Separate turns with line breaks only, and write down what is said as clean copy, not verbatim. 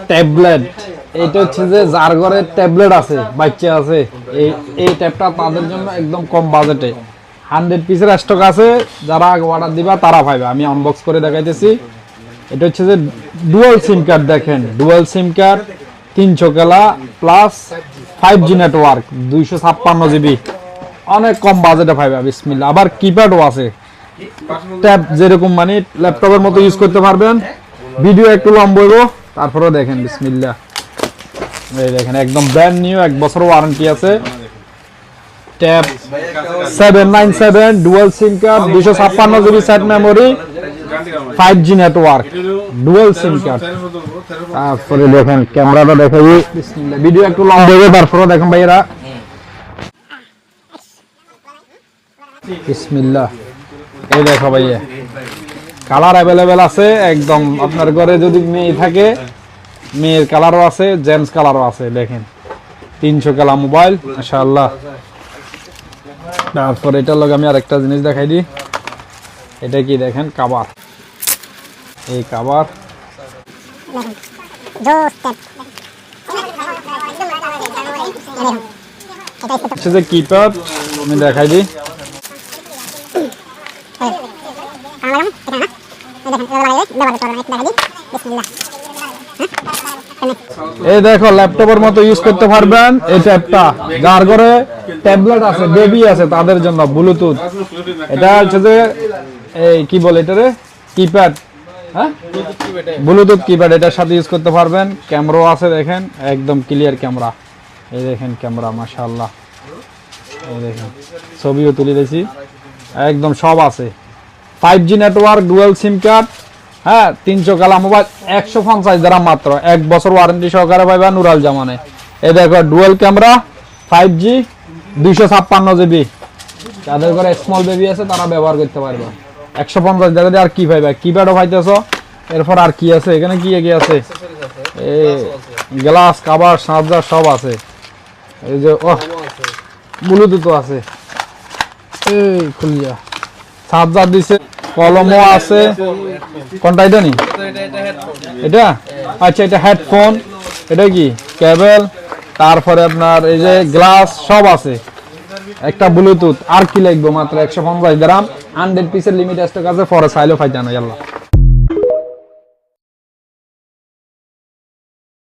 Tablet, এটা হচ্ছে যে যার ঘরে ট্যাবলেট আছে, বাচ্চা আছে, এই ট্যাবটা তাদের জন্য একদম কম বাজেটে 100 পিসের স্টক আছে। যারা আগে অর্ডার দিবা তারা পাইবে। আমি আনবক্স করে দেখাইতেছি। এটা হচ্ছে যে ডুয়াল সিম কার্ড, দেখেন ডুয়াল সিম কার্ড 300 কেলা প্লাস 5G নেটওয়ার্ক 256 জিবি, অনেক কম বাজেটে পাইবে বিসমিল্লাহ। আবার কিপ্যাডও আছে, ট্যাব যেরকম মানে ল্যাপটপের মতো ইউজ করতে পারবেন। ভিডিও একটু লম্বা হইব, তারপরে দেখেন বিসমিল্লাহ। এই দেখেন একদম ব্র্যান্ড নিউ, 1 বছর ওয়ারেন্টি আছে। Tab 797 dual SIM card 256 GB set memory 5G network dual SIM card. তারপরে দেখেন ক্যামেরাটা দেখাই বিসমিল্লাহ। ভিডিও একটু লম্বা হইব, তারপরে দেখেন ভাইরা বিসমিল্লাহ। এই দেখো ভাইয়া, কালার অ্যাভেলেবেল আছে একদম। আপনার ঘরে যদি মেয়ে থাকে, মেয়ের কালারও আছে, জেন্টস কালারও আছে। দেখেন 300 কালা মোবাইল মাশাআল্লাহ। তারপর এটার লগে আমি আরেকটা জিনিস দেখাই দিই। এটা কি দেখেন, কাভার। এই কাভার যে কিপ্যাড, আমি দেখাই দিই। এই দেখো ল্যাপটপের মতো ইউজ করতে পারবেন এই ট্যাবটা। যার ঘরে ট্যাবলেট আছে, বেবি আছে, তাদের জন্য ব্লুটুথ। এটা হচ্ছে যে এই কি বলে এটারে, কিপ্যাড, হ্যাঁ ব্লুটুথ কিপ্যাড, এটার সাথে ইউজ করতে পারবেন। ক্যামেরাও আছে, দেখেন একদম ক্লিয়ার ক্যামেরা। এই দেখেন ক্যামেরা মাশাআল্লাহ। এই দেখেন ছবিও তুলে দিয়েছি, একদম সব আছে। 5G network dual SIM card, হ্যাঁ 300 কালা মোবাইল 150 দিরহাম মাত্র, 1 বছর ওয়ারেন্টি সহকারে পাইবা নুরাল জামানে। এই দেখো ডুয়াল ক্যামেরা 5G 256 জিবি। যাদের ঘরে স্মল বেবি আছে তারা ব্যবহার করতে পারবে। 150 টাকা দিয়ে আর কি পাইবা, কিপ্যাডও পাইতেছো। এরপর আর কি আছে এখানে, কি কি আছে, এই গ্লাস, কভার, চার্জার সব আছে। এই যে ও ব্লুটুথও আছে, এই খুলিয়া চার্জার দিছে, কলমও আছে। কোনটা এটা নি, এটা আচ্ছা এটা হেডফোন। এটা কি কেবল, তারপরে আপনার এই যে গ্লাস সব আছে। একটা ব্লুটুথ। আর কি লাগবে, মাত্র 150 দিরহাম, 100 পিসের লিমিট স্টক আছে। পরে চাইলেও ফাইতে না।